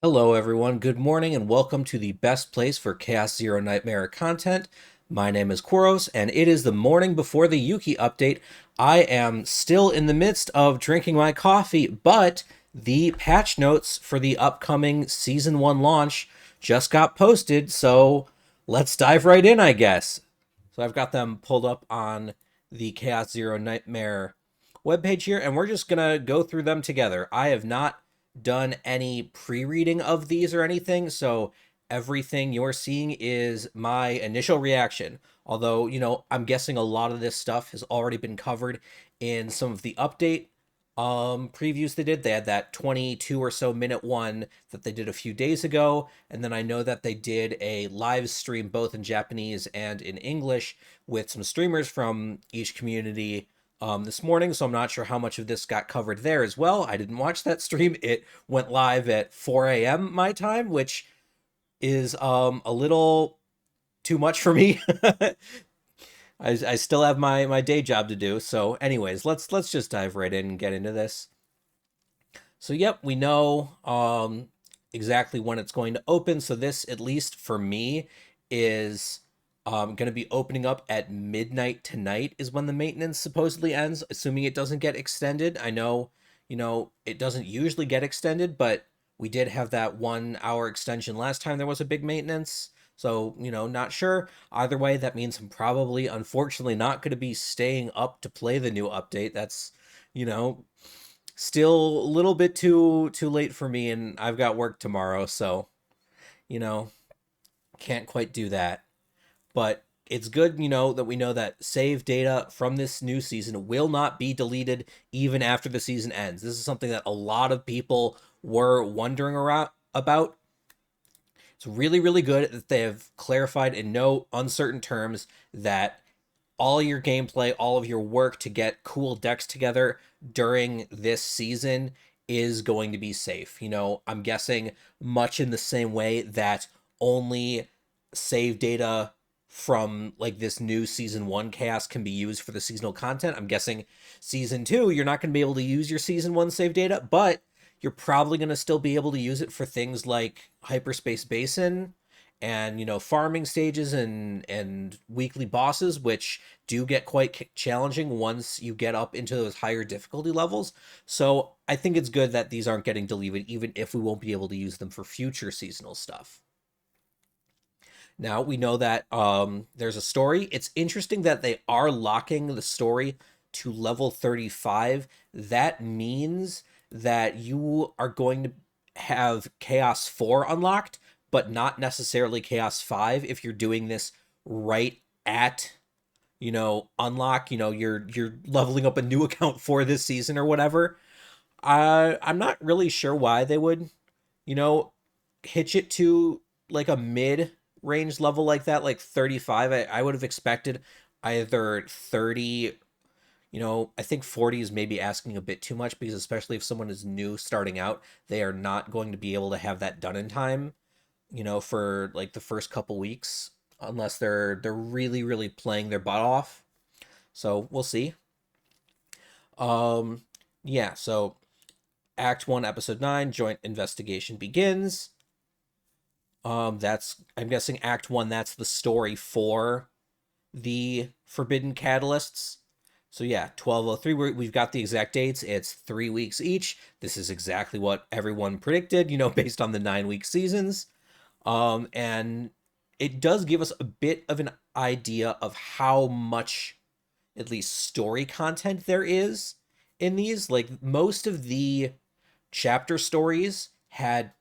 Hello, everyone. Good morning, and welcome to the best place for Chaos Zero Nightmare content. My name is Koros, and it is the morning before the Yuki update. I am still in the midst of drinking my coffee, but the patch notes for the upcoming Season 1 launch just got posted, so let's dive right in, I guess. So I've got them pulled up on the Chaos Zero Nightmare webpage here, and we're just gonna go through them together. I have not done any pre-reading of these or anything, so everything you're seeing is my initial reaction. Although, I'm guessing a lot of this stuff has already been covered in some of the update previews they did. They had that 22 or so minute one that they did a few days ago, and then I know that they did a live stream both in Japanese and in English with some streamers from each community this morning, so I'm not sure how much of this got covered there as well. I didn't watch that stream. It went live at 4 a.m. my time, which is a little too much for me. I still have my day job to do. So, anyways, let's just dive right in and get into this. So, yep, we know exactly when it's going to open. So this, at least for me, is going to be opening up at midnight tonight is when the maintenance supposedly ends, assuming it doesn't get extended. I know, it doesn't usually get extended, but we did have that 1 hour extension last time there was a big maintenance. So, not sure. Either way, that means I'm probably, unfortunately, not going to be staying up to play the new update. That's, you know, still a little bit too late for me, and I've got work tomorrow, so, you know, can't quite do that. But it's good, that we know that save data from this new season will not be deleted even after the season ends. This is something that a lot of people were wondering about. It's really, really good that they have clarified in no uncertain terms that all your gameplay, all of your work to get cool decks together during this season is going to be safe. I'm guessing much in the same way that only save data from like this new season 1 chaos can be used for the seasonal content. I'm guessing season 2 you're not going to be able to use your season 1 save data, but you're probably going to still be able to use it for things like hyperspace basin and farming stages and weekly bosses, which do get quite challenging once you get up into those higher difficulty levels. So I think it's good that these aren't getting deleted, even if we won't be able to use them for future seasonal stuff. Now we know that there's a story. It's interesting that they are locking the story to level 35. That means that you are going to have Chaos 4 unlocked, but not necessarily Chaos 5 if you're doing this right at unlock. You're leveling up a new account for this season or whatever. I'm not really sure why they would you know hitch it to like a mid range level like that, like 35. I would have expected either 30. I think 40 is maybe asking a bit too much, because especially if someone is new starting out, they are not going to be able to have that done in time, for like the first couple weeks, unless they're really, really playing their butt off. So we'll see. Um, yeah, so Act 1, Episode 9, Joint Investigation begins. That's, I'm guessing, Act 1, that's the story for the Forbidden Catalysts. So yeah, 1203, we've got the exact dates. It's 3 weeks each. This is exactly what everyone predicted, based on the 9 week seasons. And it does give us a bit of an idea of how much, at least, story content there is in these. Like, most of the chapter stories had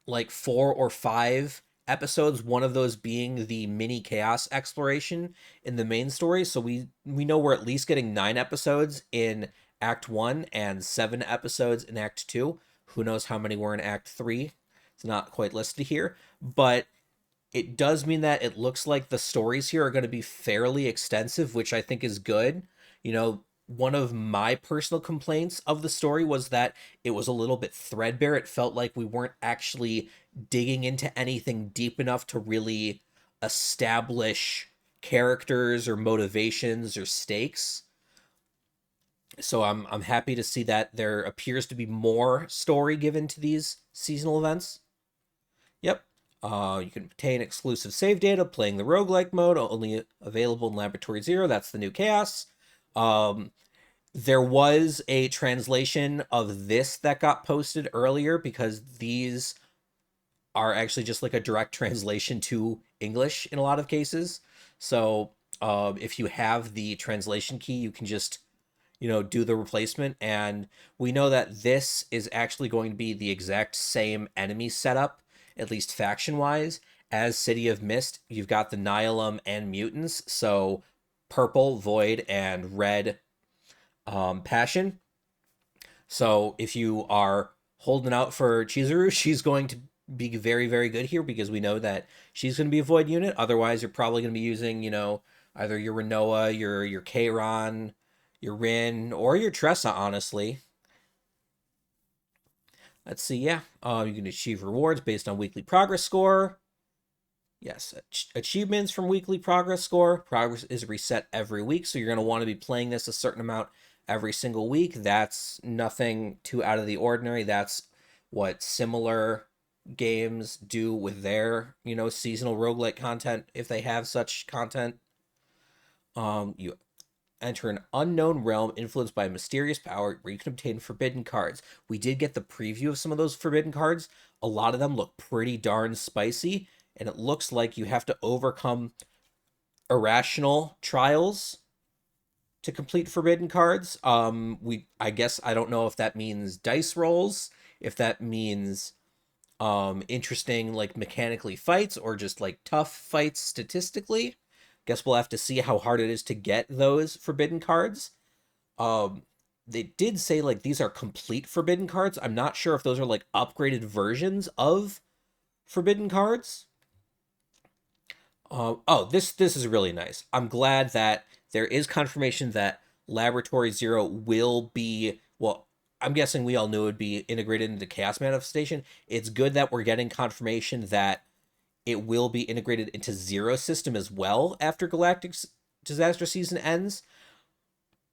like 4 or 5 episodes, one of those being the mini chaos exploration in the main story. So we know we're at least getting 9 episodes in Act 1 and 7 episodes in Act 2. Who knows how many were in Act 3? It's not quite listed here, but it does mean that it looks like the stories here are going to be fairly extensive, which I think is good. One of my personal complaints of the story was that it was a little bit threadbare. It felt like we weren't actually digging into anything deep enough to really establish characters or motivations or stakes. So I'm happy to see that there appears to be more story given to these seasonal events. Yep. You can obtain exclusive save data playing the roguelike mode, only available in Laboratory Zero. That's the new chaos. Um, there was a translation of this that got posted earlier because these are actually just like a direct translation to English in a lot of cases. So if you have the translation key, you can just do the replacement. And we know that this is actually going to be the exact same enemy setup, at least faction wise, as City of Mist. You've got the Nihilum and mutants, so purple, Void, and red, Passion. So if you are holding out for Chizuru, she's going to be very, very good here because we know that she's going to be a Void unit. Otherwise, you're probably going to be using, either your Renoa, your Kairon, your Rin, or your Tressa, honestly. Let's see, yeah. You can achieve rewards based on weekly progress score. Yes, achievements from weekly progress score. Progress is reset every week, so you're going to want to be playing this a certain amount every single week. That's nothing too out of the ordinary. That's what similar games do with their, seasonal roguelike content if they have such content. You enter an unknown realm influenced by a mysterious power where you can obtain forbidden cards. We did get the preview of some of those forbidden cards. A lot of them look pretty darn spicy, and it looks like you have to overcome irrational trials to complete forbidden cards. I guess I don't know if that means dice rolls, if that means interesting like mechanically fights or just like tough fights statistically. Guess we'll have to see how hard it is to get those forbidden cards. Um, they did say like these are complete forbidden cards. I'm not sure if those are like upgraded versions of forbidden cards. Oh, this is really nice. I'm glad that there is confirmation that Laboratory Zero will be, well, I'm guessing we all knew it would be integrated into Chaos Manifestation. It's good that we're getting confirmation that it will be integrated into Zero System as well after Galactic Disaster season ends.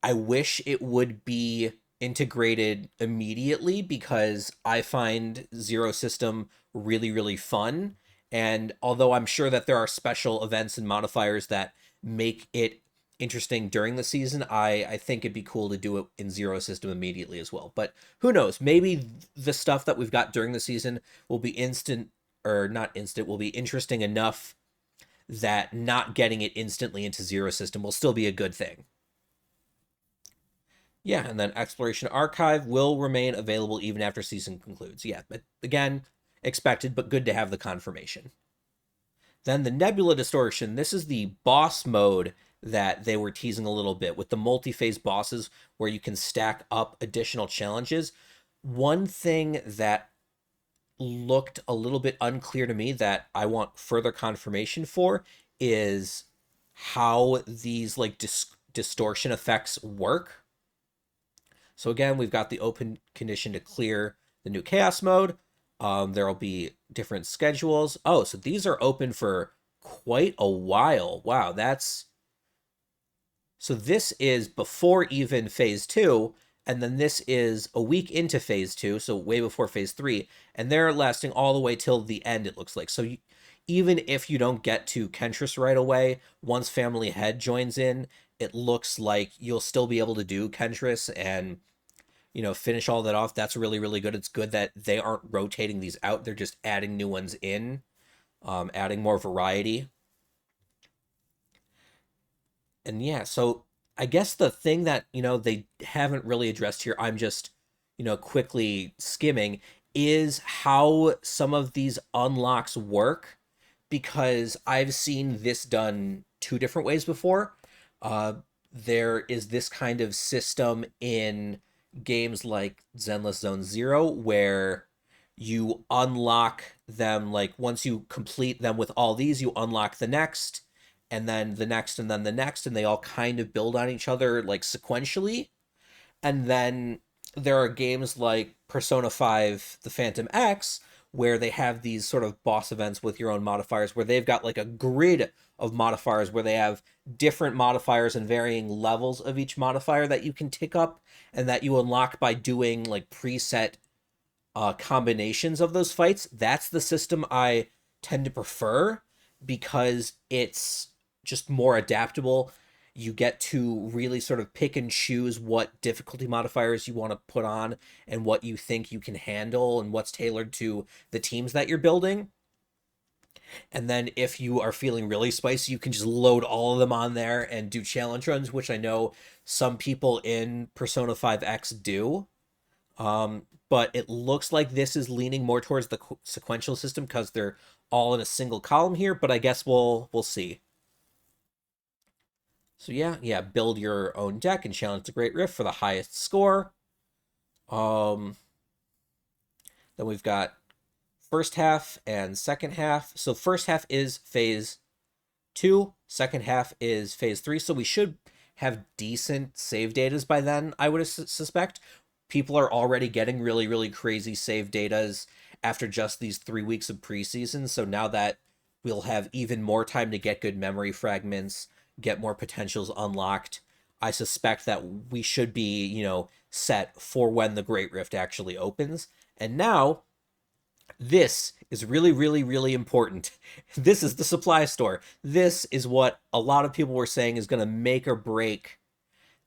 I wish it would be integrated immediately because I find Zero System really, really fun. And although I'm sure that there are special events and modifiers that make it interesting during the season, I think it'd be cool to do it in Zero System immediately as well. But who knows? Maybe the stuff that we've got during the season will be instant, or not instant, will be interesting enough that not getting it instantly into Zero System will still be a good thing. Yeah, and then Exploration Archive will remain available even after season concludes. Yeah, but again, expected, but good to have the confirmation. Then the Nebula Distortion. This is the boss mode that they were teasing a little bit with the multi-phase bosses where you can stack up additional challenges. One thing that looked a little bit unclear to me that I want further confirmation for is how these like distortion effects work. So again, we've got the open condition to clear the new chaos mode. There will be different schedules. Oh, so these are open for quite a while. Wow, that's so this is before even phase two, and then this is a week into phase two, so way before phase three, and they're lasting all the way till the end, it looks like. So even if you don't get to Kentress right away, once Family Head joins in, it looks like you'll still be able to do Kentress and finish all that off. That's really, really good. It's good that they aren't rotating these out. They're just adding new ones in, adding more variety. And yeah, so I guess the thing that, they haven't really addressed here, I'm just, quickly skimming, is how some of these unlocks work because I've seen this done two different ways before. Uh, there is this kind of system in games like Zenless Zone Zero where you unlock them, like once you complete them with all these, you unlock the next, and then the next, and then the next, and they all kind of build on each other like sequentially. And then there are games like Persona 5 The Phantom X where they have these sort of boss events with your own modifiers, where they've got like a grid of modifiers where they have different modifiers and varying levels of each modifier that you can tick up and that you unlock by doing like preset combinations of those fights. That's the system I tend to prefer because it's just more adaptable. You get to really sort of pick and choose what difficulty modifiers you want to put on and what you think you can handle and what's tailored to the teams that you're building. And then if you are feeling really spicy, you can just load all of them on there and do challenge runs, which I know some people in Persona 5X do. But it looks like this is leaning more towards the sequential system because they're all in a single column here, but I guess we'll see. So yeah, build your own deck and challenge the Great Rift for the highest score. Um, then we've got first half and second half. So first half is phase 2, second half is phase 3. So we should have decent save datas by then, I would suspect. People are already getting really, really crazy save datas after just these 3 weeks of preseason. So now that we'll have even more time to get good memory fragments, get more potentials unlocked, I suspect that we should be, set for when the Great Rift actually opens. And now, this is really, really, really important. This is the supply store. This is what a lot of people were saying is going to make or break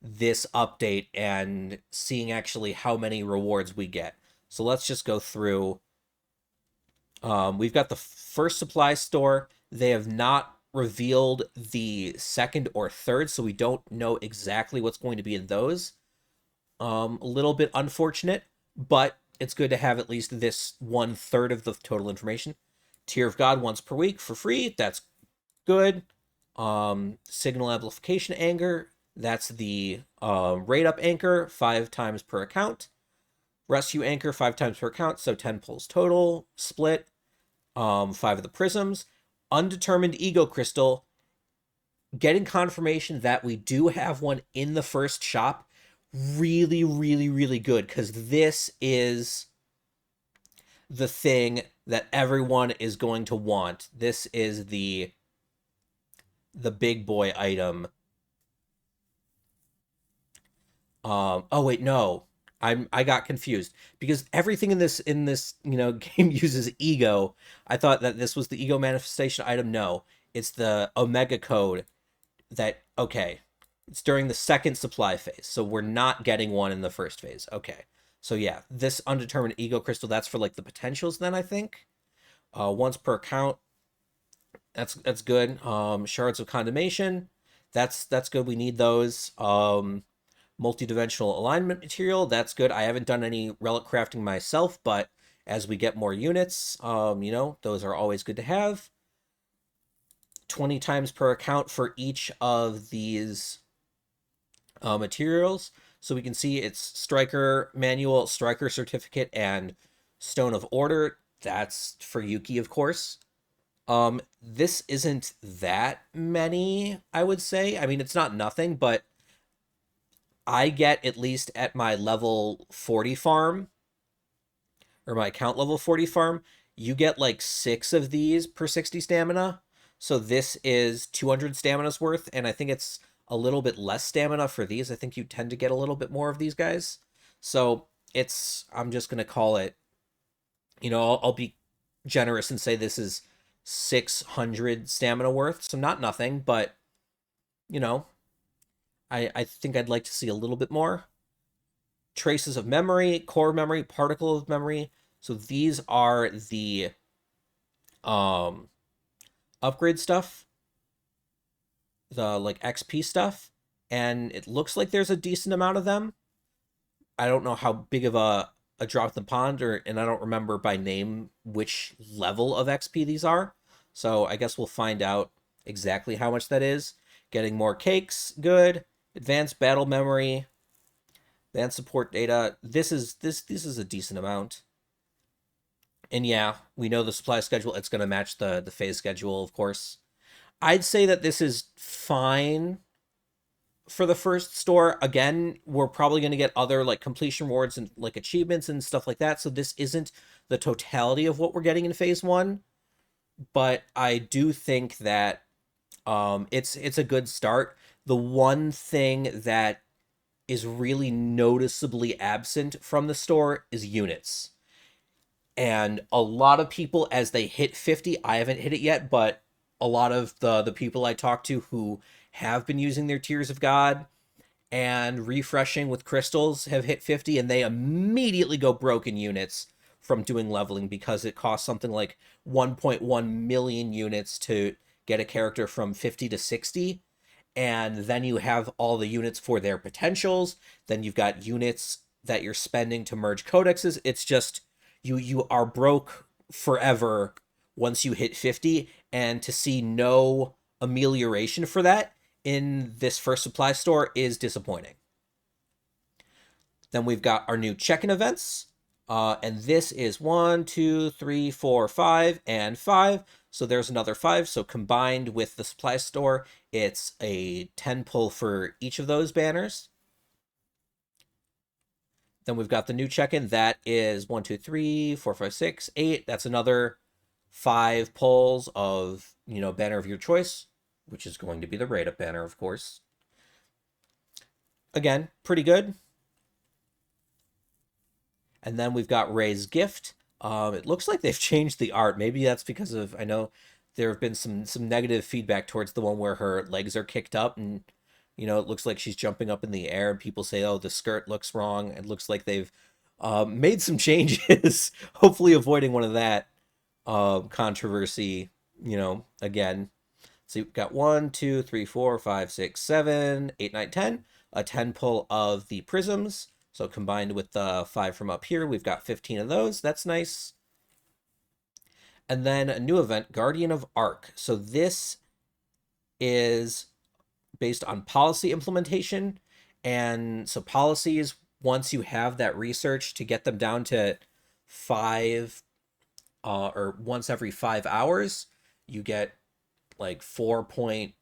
this update and seeing actually how many rewards we get. So let's just go through. We've got the first supply store. They have not revealed the second or third, so we don't know exactly what's going to be in those. A little bit unfortunate, but it's good to have at least this 1/3 of the total information. Tear of God once per week for free. That's good. Signal amplification anchor. That's the rate up anchor, 5 times per account. Rescue anchor, 5 times per account, so 10 pulls total. Split, 5 of the prisms. Undetermined ego crystal. Getting confirmation that we do have one in the first shop. Really, really, really good, because this is the thing that everyone is going to want. This is the big boy item. Oh wait, no. I got confused because everything in this game uses ego. I thought that this was the ego manifestation item. No, it's the Omega code that okay. It's during the second supply phase. So we're not getting one in the first phase. Okay. So yeah, this undetermined ego crystal, that's for like the potentials then, I think. Once per account. That's good. Shards of condemnation. That's good. We need those. Multi-dimensional alignment material. That's good. I haven't done any relic crafting myself, but as we get more units, those are always good to have. 20 times per account for each of these materials. So we can see it's Striker Manual, Striker Certificate, and Stone of Order. That's for Yuki, of course. This isn't that many, I would say. I mean, it's not nothing, but I get at least at my level 40 farm, or my account level 40 farm, you get like 6 of these per 60 stamina. So this is 200 stamina's worth, and I think it's a little bit less stamina for these. I think you tend to get a little bit more of these guys. So I'm just going to call it, I'll be generous and say this is 600 stamina worth. So not nothing, but, I think I'd like to see a little bit more. Traces of memory, core memory, particle of memory. So these are the upgrade stuff, the like XP stuff, and it looks like there's a decent amount of them. I don't know how big of a drop in the pond, and I don't remember by name which level of XP these are. So I guess we'll find out exactly how much that is. Getting more cakes, good. Advanced battle memory, advanced support data. This is a decent amount. And yeah, we know the supply schedule. It's going to match the phase schedule, of course. I'd say that this is fine. for the first store. Again, we're probably going to get other like completion rewards and like achievements and stuff like that. So this isn't the totality of what we're getting in phase one, but I do think that it's a good start. The one thing that is really noticeably absent from the store is units. And a lot of people, as they hit 50, I haven't hit it yet, but a lot of the people I talk to who have been using their Tears of God and refreshing with crystals have hit 50, and they immediately go broke in units from doing leveling because it costs something like 1.1 million units to get a character from 50 to 60. And then you have all the units for their potentials. Then you've got units that you're spending to merge codexes. It's just you are broke forever once you hit 50, and to see no amelioration for that in this first supply store is disappointing. Then we've got our new check-in events. And this is 1, 2, 3, 4, 5, and 5. So there's another 5. So combined with the supply store, it's a 10 pull for each of those banners. Then we've got the new check-in. That is 1, 2, 3, 4, 5, 6, 8. That's another 5 pulls of, banner of your choice, which is going to be the rate-up banner, of course. Again, pretty good. And then we've got Ray's Gift. It looks like they've changed the art. Maybe that's because of, I know there have been some negative feedback towards the one where her legs are kicked up and, it looks like she's jumping up in the air, and people say, oh, the skirt looks wrong. It looks like they've made some changes, hopefully avoiding one of that controversy, again. So you've got 1, 2, 3, 4, 5, 6, 7, 8, 9, 10. A 10 pull of the prisms. So combined with the 5 from up here, we've got 15 of those. That's nice. And then a new event, Guardian of Arc. So this is based on policy implementation. And so policies, once you have that research to get them down to 5 or once every 5 hours, you get like 4 point,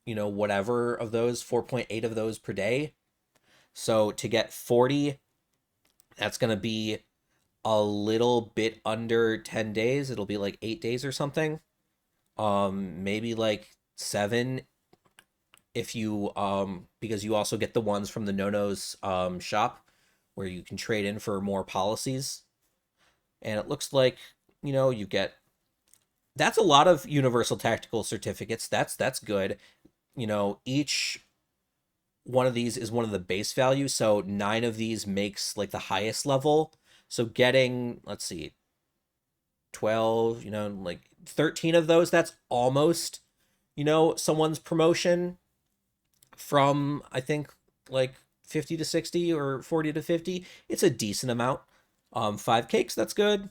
whatever of those, 4.8 of those per day. So to get 40, that's going to be a little bit under 10 days. It'll be like 8 days or something. Maybe like 7 if you, because you also get the ones from the No-No's shop where you can trade in for more policies. And it looks like, you get, that's a lot of universal tactical certificates. That's good. Each one of these is one of the base values, so 9 of these makes like the highest level. So getting, let's see, 12, like 13 of those, that's almost, someone's promotion from, I think, like 50 to 60 or 40 to 50. It's a decent amount. 5 cakes, that's good.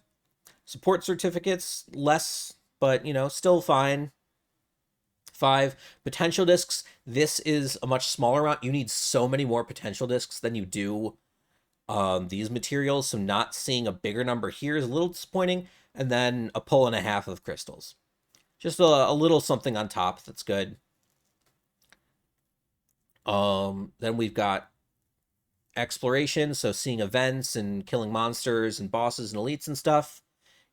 Support certificates, less, but, still fine. 5 potential discs. This is a much smaller amount. You need so many more potential discs than you do these materials, so not seeing a bigger number here is a little disappointing. And then a pull and a half of crystals. Just a little something on top that's good. Then we've got exploration, so seeing events and killing monsters and bosses and elites and stuff.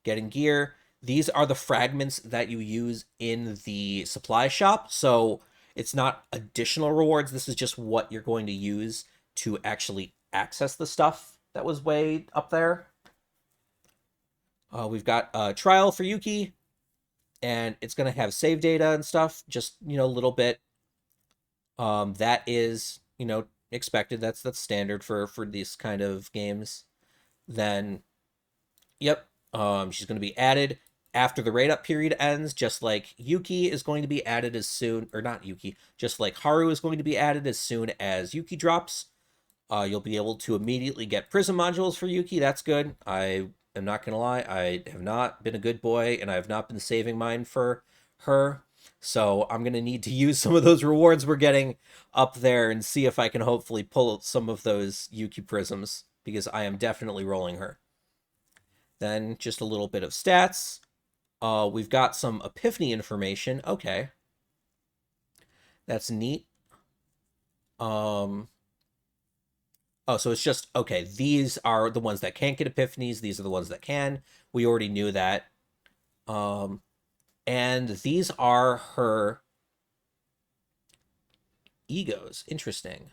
Getting gear. These are the fragments that you use in the supply shop, so it's not additional rewards. This is just what you're going to use to actually access the stuff that was way up there. We've got a trial for Yuki, and it's going to have save data and stuff, just, a little bit. That is, expected. That's standard for these kind of games. Then, yep, she's going to be added after the rate up period ends, just like Yuki is going to be added as soon, or not Yuki, just like Haru is going to be added as soon as Yuki drops. You'll be able to immediately get prism modules for Yuki. That's good. I am not going to lie. I have not been a good boy, and I have not been saving mine for her. So I'm going to need to use some of those rewards we're getting up there and see if I can hopefully pull some of those Yuki prisms, because I am definitely rolling her. Then just a little bit of stats. We've got some epiphany information. Okay. That's neat. Um, oh, so it's just, okay, these are the ones that can't get epiphanies. These are the ones that can. We already knew that. Um, and these are her egos. Interesting.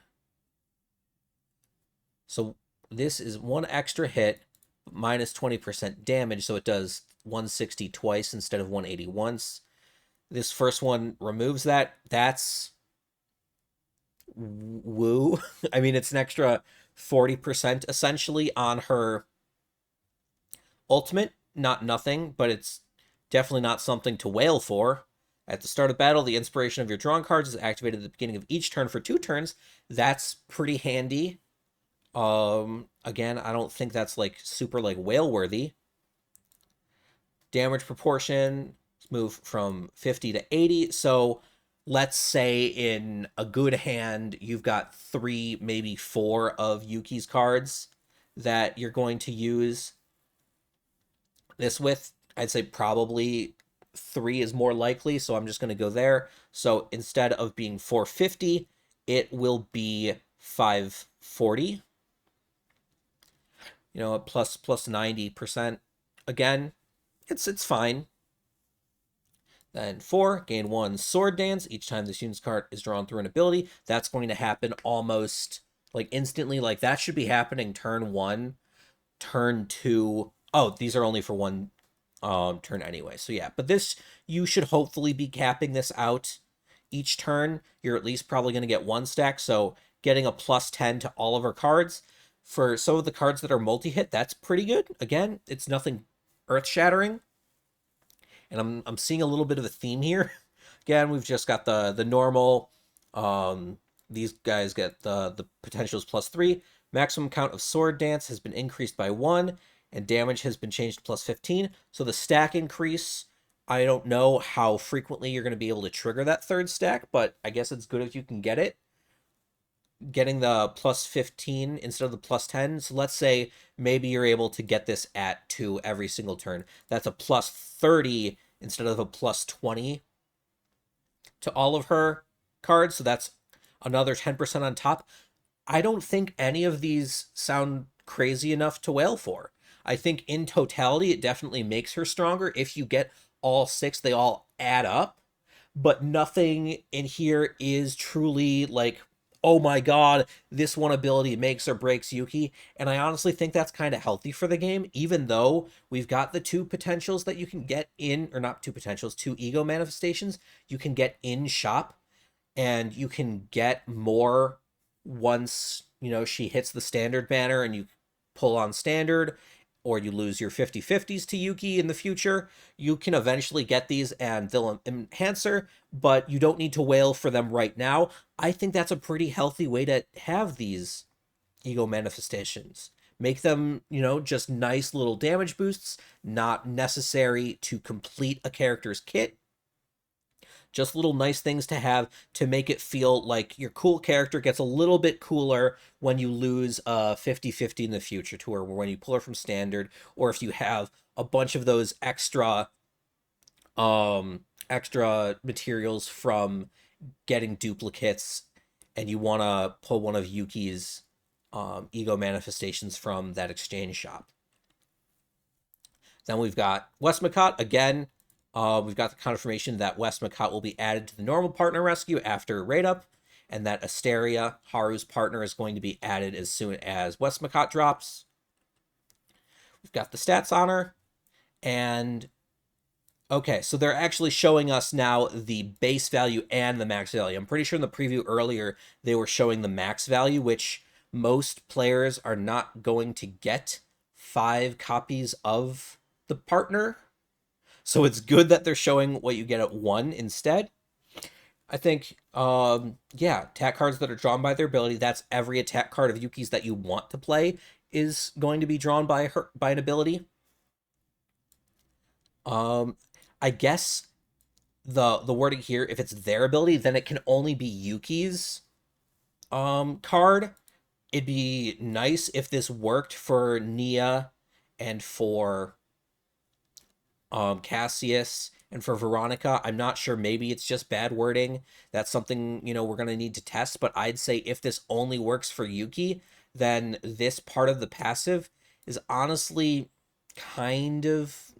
So this is one extra hit, minus 20% damage, so it does 160 twice instead of 180 once. This first one removes that. That's woo. I mean, it's an extra 40% essentially on her ultimate. Not nothing, but it's definitely not something to wail for. At the start of battle, the inspiration of your drawn cards is activated at the beginning of each turn for 2 turns. That's pretty handy. Again, I don't think that's like super like whale worthy. Damage proportion move from 50 to 80. So let's say in a good hand, you've got 3, maybe 4 of Yuki's cards that you're going to use this with. I'd say probably 3 is more likely, so I'm just going to go there. So instead of being 450, it will be 540. You know, plus 90%. Again, it's fine. Then 4, gain 1 Sword Dance. Each time this unit's card is drawn through an ability, that's going to happen almost like instantly. Like that should be happening turn 1, turn 2. Oh, these are only for 1 turn anyway. So yeah, but this, you should hopefully be capping this out each turn. You're at least probably going to get 1 stack, so getting a plus 10 to all of our cards. For some of the cards that are multi-hit, that's pretty good. Again, it's nothing earth-shattering. And I'm seeing a little bit of a theme here. Again, we've just got the normal. These guys get the potentials +3. Maximum count of sword dance has been increased by 1, and damage has been changed to +15. So the stack increase, I don't know how frequently you're going to be able to trigger that 3rd stack, but I guess it's good if you can get it. Getting the +15 instead of the +10. So let's say maybe you're able to get this at 2 every single turn. That's a +30 instead of a +20 to all of her cards. So that's another 10% on top. I don't think any of these sound crazy enough to wail for. I think in totality, it definitely makes her stronger. If you get all 6, they all add up, but nothing in here is truly like, oh my god, this one ability makes or breaks Yuki. And I honestly think that's kind of healthy for the game, even though we've got the 2 potentials that you can get in, or not 2 potentials, 2 ego manifestations you can get in shop, and you can get more once, she hits the standard banner and you pull on standard, or you lose your 50/50s to Yuki in the future. You can eventually get these and they'll enhance her, but you don't need to wail for them right now. I think that's a pretty healthy way to have these ego manifestations. Make them, just nice little damage boosts, not necessary to complete a character's kit, just little nice things to have to make it feel like your cool character gets a little bit cooler when you lose a 50/50 in the future, to where when you pull her from standard, or if you have a bunch of those extra materials from getting duplicates, and you want to pull one of Yuki's ego manifestations from that exchange shop. Then we've got Westmacott again. We've got the confirmation that Westmacott will be added to the normal partner rescue after raid up, and that Asteria, Haru's partner, is going to be added as soon as Westmacott drops. We've got the stats on her, and okay, so they're actually showing us now the base value and the max value. I'm pretty sure in the preview earlier they were showing the max value, which most players are not going to get 5 copies of the partner. So it's good that they're showing what you get at 1 instead. I think, yeah, attack cards that are drawn by their ability, that's every attack card of Yuki's that you want to play is going to be drawn by an ability. I guess the wording here, if it's their ability, then it can only be Yuki's card. It'd be nice if this worked for Nia and for Cassius And for Veronica, I'm not sure. Maybe it's just bad wording. That's something, we're going to need to test. But I'd say if this only works for Yuki, then this part of the passive is honestly kind of,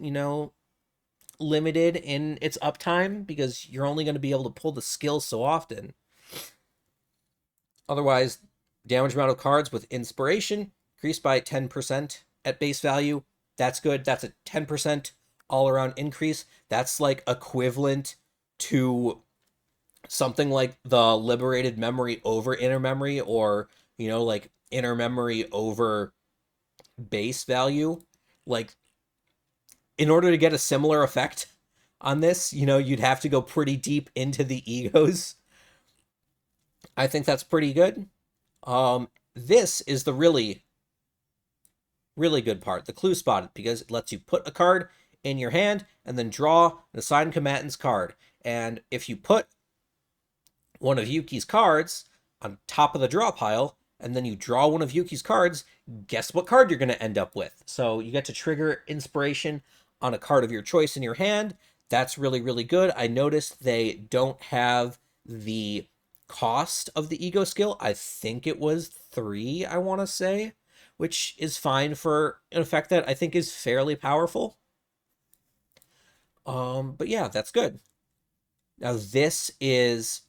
limited in its uptime because you're only going to be able to pull the skill so often. Otherwise, damage amount of cards with inspiration increased by 10% at base value. That's good. That's a 10% all around increase. That's like equivalent to something like the liberated memory over inner memory, or, like inner memory over base value. Like, in order to get a similar effect on this, you'd have to go pretty deep into the egos. I think that's pretty good. This is the really, really good part, the clue spotted, because it lets you put a card in your hand and then draw an assigned combatant's card. And if you put one of Yuki's cards on top of the draw pile, and then you draw one of Yuki's cards, guess what card you're going to end up with. So you get to trigger inspiration on a card of your choice in your hand. That's really, really good. I noticed they don't have the cost of the ego skill. I think it was 3, I want to say, which is fine for an effect that I think is fairly powerful. But yeah, that's good. Now this is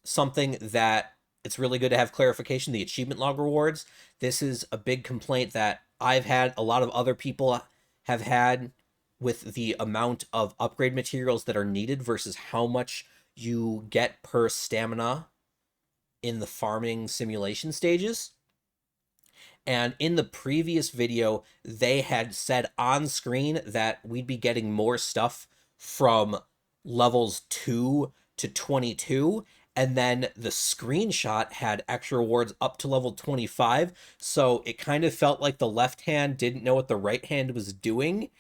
something that it's really good to have clarification. The achievement log rewards. This is a big complaint that I've had, a lot of other people have had, with the amount of upgrade materials that are needed versus how much you get per stamina in the farming simulation stages. And in the previous video, they had said on screen that we'd be getting more stuff from levels 2 to 22. And then the screenshot had extra rewards up to level 25. So it kind of felt like the left hand didn't know what the right hand was doing.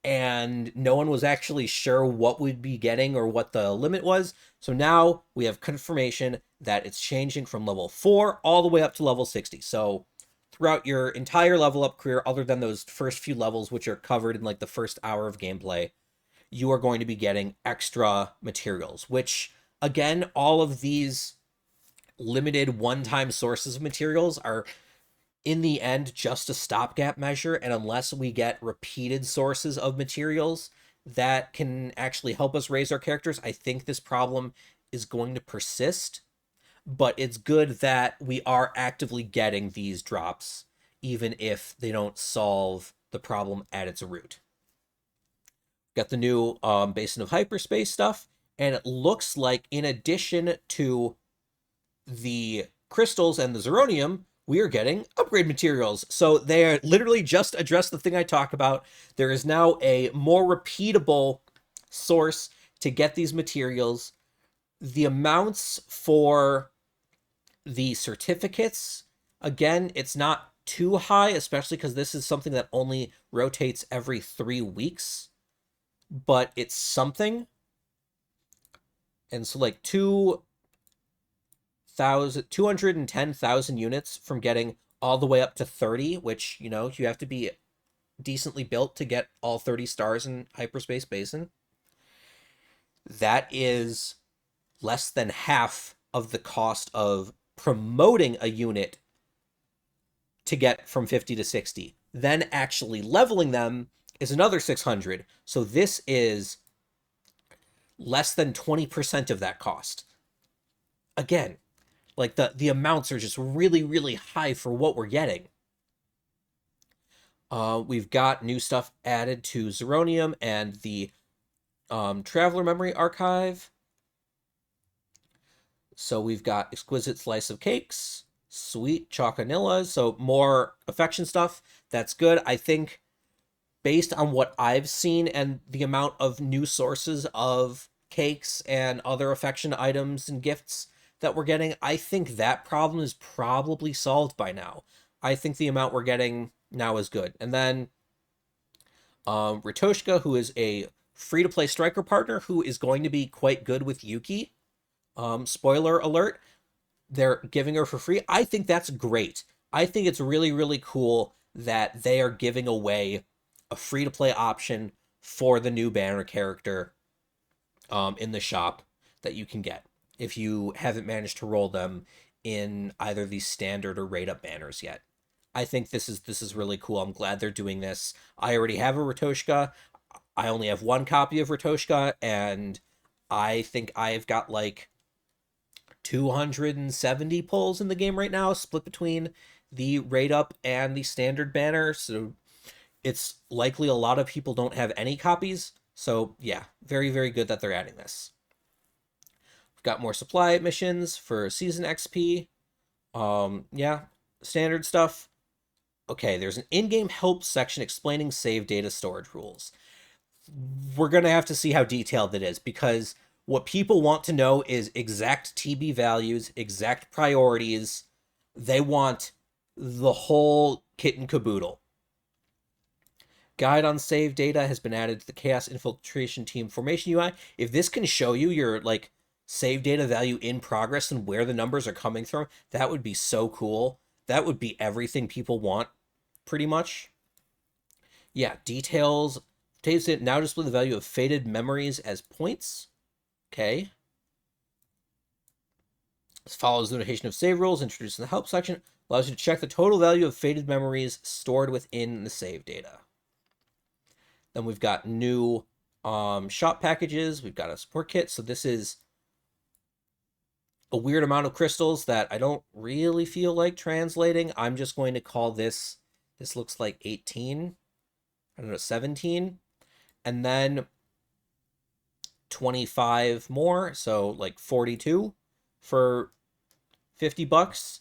And no one was actually sure what we'd be getting or what the limit was. So now we have confirmation that it's changing from level 4 all the way up to level 60. So throughout your entire level up career, other than those first few levels, which are covered in like the first hour of gameplay, you are going to be getting extra materials, which, again, all of these limited one-time sources of materials are in the end just a stopgap measure. And unless we get repeated sources of materials that can actually help us raise our characters, I think this problem is going to persist. But it's good that we are actively getting these drops, even if they don't solve the problem at its root. Got the new Basin of Hyperspace stuff, and it looks like in addition to the crystals and the zeronium, we are getting upgrade materials. So they are literally just addressed the thing I talked about. There is now a more repeatable source to get these materials. The amounts for the certificates, again, it's not too high, especially because this is something that only rotates every 3 weeks, but it's something. And so like 210,000 units from getting all the way up to 30, which, you have to be decently built to get all 30 stars in Hyperspace Basin. That is less than half of the cost of promoting a unit to get from 50 to 60. Then actually leveling them is another 600. So this is less than 20% of that cost. Again, like the amounts are just really, really high for what we're getting. We've got new stuff added to Zeronium and the Traveler Memory Archive. So we've got Exquisite Slice of Cakes, Sweet Chocanillas, so more affection stuff. That's good. I think based on what I've seen and the amount of new sources of cakes and other affection items and gifts that we're getting, I think that problem is probably solved by now. I think the amount we're getting now is good. And then Ritoshka, who is a free-to-play striker partner who is going to be quite good with Yuki. Spoiler alert, they're giving her for free. I think that's great. I think it's really, really cool that they are giving away a free-to-play option for the new banner character in the shop that you can get if you haven't managed to roll them in either the standard or rate up banners yet. I think this is really cool. I'm glad they're doing this. I already have a Ratoshka. I only have one copy of Ratoshka, and I think I've got like 270 pulls in the game right now, split between the rate up and the standard banner. So it's likely a lot of people don't have any copies. So yeah, very, very good that they're adding this. We've got more supply missions for season XP. Yeah, standard stuff. Okay, there's an in-game help section explaining save data storage rules. We're going to have to see how detailed it is, because what people want to know is exact TB values, exact priorities. They want the whole kit and caboodle. Guide on save data has been added to the Chaos Infiltration Team Formation UI. If this can show you your like save data value in progress and where the numbers are coming from, that would be so cool. That would be everything people want, pretty much. Yeah, details. Taves it now display the value of faded memories as points. Okay. This follows the notation of save rules introduced in the help section. Allows you to check the total value of faded memories stored within the save data. Then we've got new shop packages. We've got a support kit. So this is a weird amount of crystals that I don't really feel like translating. I'm just going to call this looks like 18. I don't know, 17. And then 25 more, so like 42 for $50.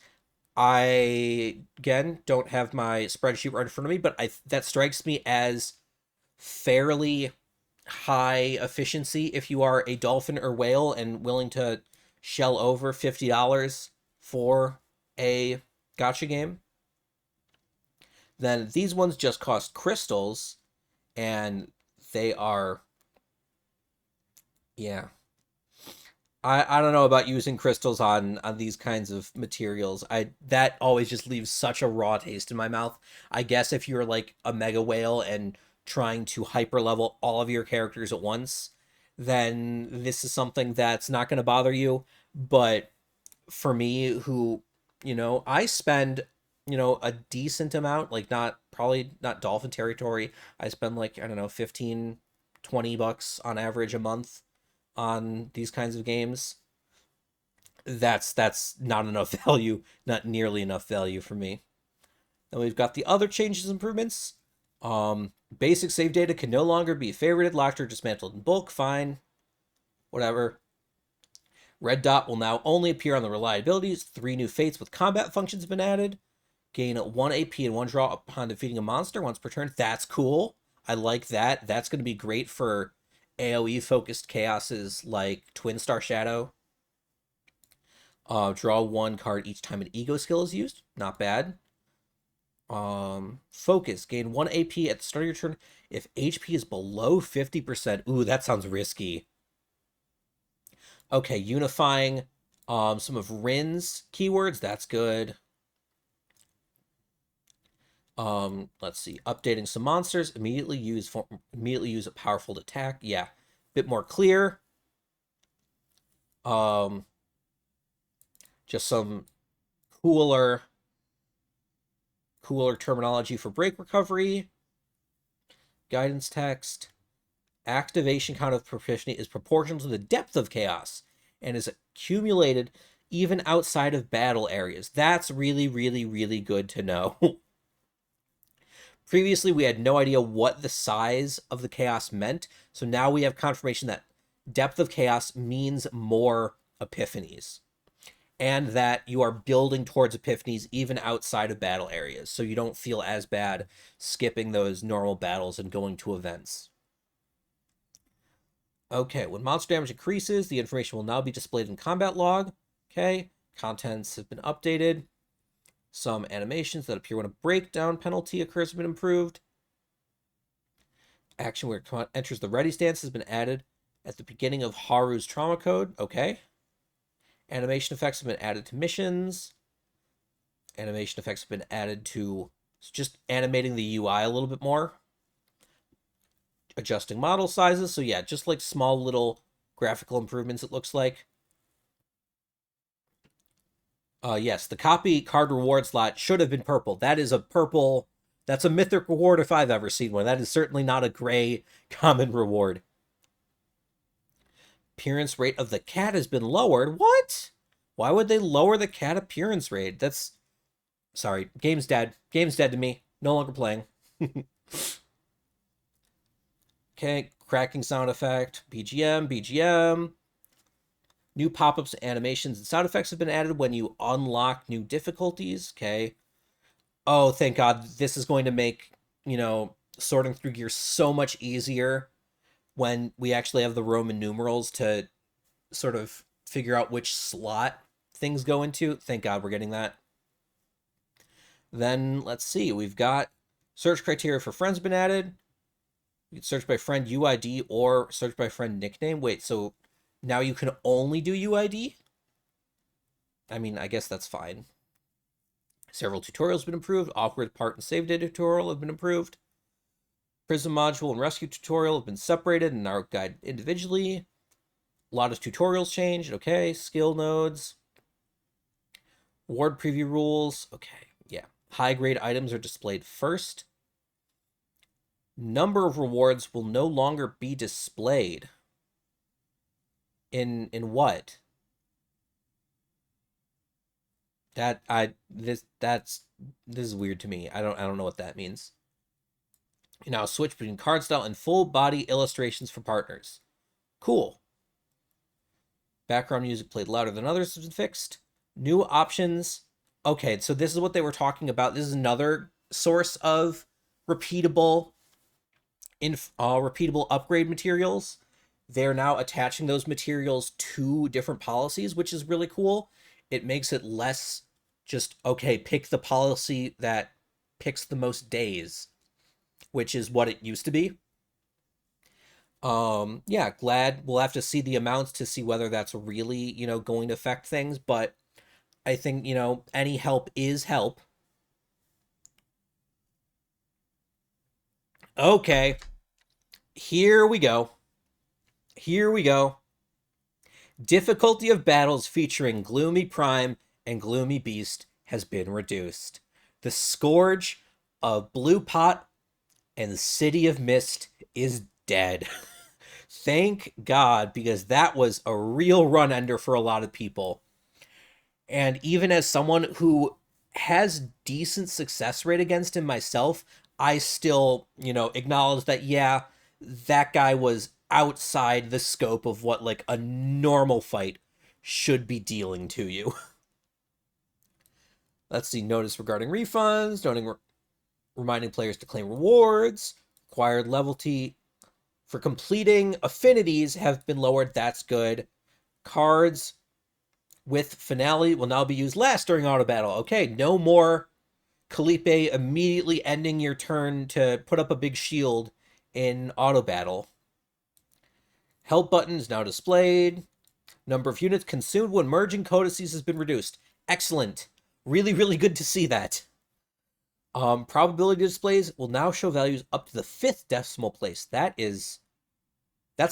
I again don't have my spreadsheet right in front of me, but that strikes me as fairly high efficiency if you are a dolphin or whale and willing to shell over $50 for a gacha game. Then these ones just cost crystals, and they are, yeah. I don't know about using crystals on these kinds of materials. That always just leaves such a raw taste in my mouth. I guess if you're like a mega whale and trying to hyper level all of your characters at once, then this is something that's not going to bother you. But for me, who, I spend, a decent amount, like probably not dolphin territory. I spend like, I don't know, 15, $20 on average a month on these kinds of games. That's not enough value, not nearly enough value for me. Then we've got the other changes, improvements. Basic save data can no longer be favorited, locked, or dismantled in bulk. Fine, whatever. Red dot will now only appear on the reliabilities. 3 new fates with combat functions have been added. Gain 1 AP and 1 draw upon defeating a monster once per turn. That's cool. I like that. That's going to be great for AoE focused chaoses like Twin Star Shadow. Draw 1 card each time an ego skill is used. Not bad. Focus. Gain 1 AP at the start of your turn if HP is below 50%. Ooh, that sounds risky. Okay, unifying some of Rin's keywords. That's good. Let's see. Updating some monsters. Immediately use a powerful attack. Yeah, bit more clear. Just some cooler terminology for break recovery. Guidance text. Activation count of proficiency is proportional to the depth of chaos and is accumulated even outside of battle areas. That's really, really, really good to know. Previously, we had no idea what the size of the chaos meant, so now we have confirmation that depth of chaos means more epiphanies, and that you are building towards epiphanies even outside of battle areas, so you don't feel as bad skipping those normal battles and going to events. Okay, when monster damage increases, the information will now be displayed in combat log. Okay, contents have been updated. Some animations that appear when a breakdown penalty occurs have been improved. Action where it enters the ready stance has been added at the beginning of Haru's trauma code. Okay. Animation effects have been added to missions. Animation effects have been added to just animating the UI a little bit more. Adjusting model sizes. So yeah, just like small little graphical improvements, it looks like. Yes, the copy card reward slot should have been purple. That is a purple. That's a mythic reward if I've ever seen one. That is certainly not a gray common reward. Appearance rate of the cat has been lowered. What? Why would they lower the cat appearance rate? That's... Sorry, game's dead. Game's dead to me. No longer playing. Okay, cracking sound effect. BGM, BGM. New pop-ups, animations, and sound effects have been added when you unlock new difficulties. Okay. Oh, thank God. This is going to make, sorting through gear so much easier when we actually have the Roman numerals to sort of figure out which slot things go into. Thank God we're getting that. Then, let's see. We've got search criteria for friends been added. You can search by friend UID or search by friend nickname. Wait, so now you can only do UID? I mean, I guess that's fine. Several tutorials have been improved. Awkward part and save data tutorial have been improved. Prism module and rescue tutorial have been separated and are guided individually. A lot of tutorials changed. Okay. Skill nodes. Ward preview rules. Okay. Yeah. High grade items are displayed first. Number of rewards will no longer be displayed. In what? This is weird to me. I don't know what that means. You now switch between card style and full body illustrations for partners. Cool. Background music played louder than others has been fixed. New options. Okay, so this is what they were talking about. This is another source of repeatable upgrade materials. They're now attaching those materials to different policies, which is really cool. It makes it less just, okay, pick the policy that picks the most days, which is what it used to be. Yeah, glad we'll have to see the amounts to see whether that's really, going to affect things, but I think, any help is help. Okay. Here we go. Here we go. Difficulty of battles featuring Gloomy Prime and Gloomy Beast has been reduced. The Scourge of Blue Pot and City of Mist is dead. Thank God, because that was a real run ender for a lot of people. And even as someone who has decent success rate against him myself, I still, acknowledge that, yeah, that guy was outside the scope of what, like, a normal fight should be dealing to you. Let's see, notice regarding refunds, reminding players to claim rewards, required levelty for completing affinities have been lowered. That's good. Cards with finale will now be used last during auto battle. Okay, no more Calipe immediately ending your turn to put up a big shield in auto battle. Help button is now displayed. Number of units consumed when merging codices has been reduced. Excellent. Really, really good to see that. Probability displays will now show values up to the 5th decimal place. That's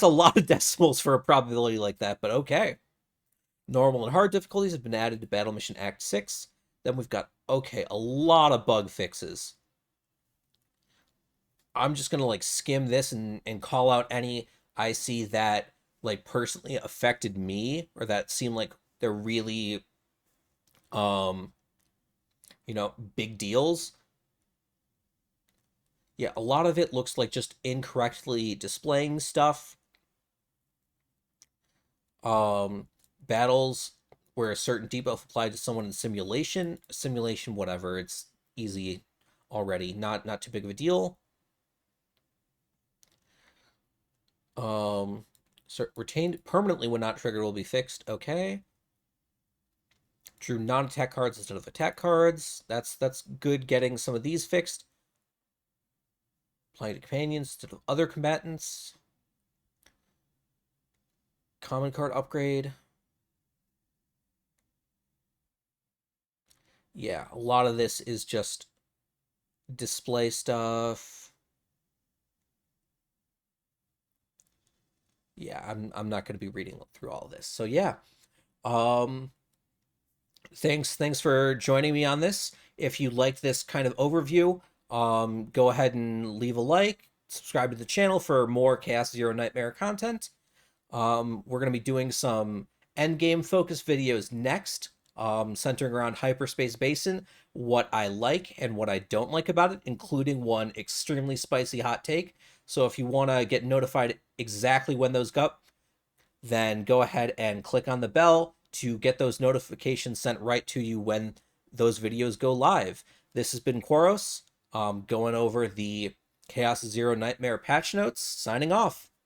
a lot of decimals for a probability like that, but okay. Normal and hard difficulties have been added to Battle Mission Act 6. Then we've got, okay, a lot of bug fixes. I'm just going to, like, skim this and call out any I see that, like, personally affected me or that seem like they're really, big deals. Yeah, a lot of it looks like just incorrectly displaying stuff. Battles where a certain debuff applied to someone in simulation, whatever, it's easy already, not too big of a deal. So retained permanently when not triggered will be fixed. Okay. Drew non-attack cards instead of attack cards. That's good getting some of these fixed. Applying to companions instead of other combatants. Common card upgrade. Yeah, a lot of this is just display stuff. Yeah, I'm not going to be reading through all of this. So yeah, um, thanks for joining me on this. If you like this kind of overview, go ahead and leave a like, subscribe to the channel for more Chaos Zero Nightmare content. We're going to be doing some endgame focus videos next, centering around Hyperspace Basin, what I like and what I don't like about it, including one extremely spicy hot take. So if you want to get notified exactly when those go up, then go ahead and click on the bell to get those notifications sent right to you when those videos go live. This has been Quaros, going over the Chaos Zero Nightmare patch notes, signing off.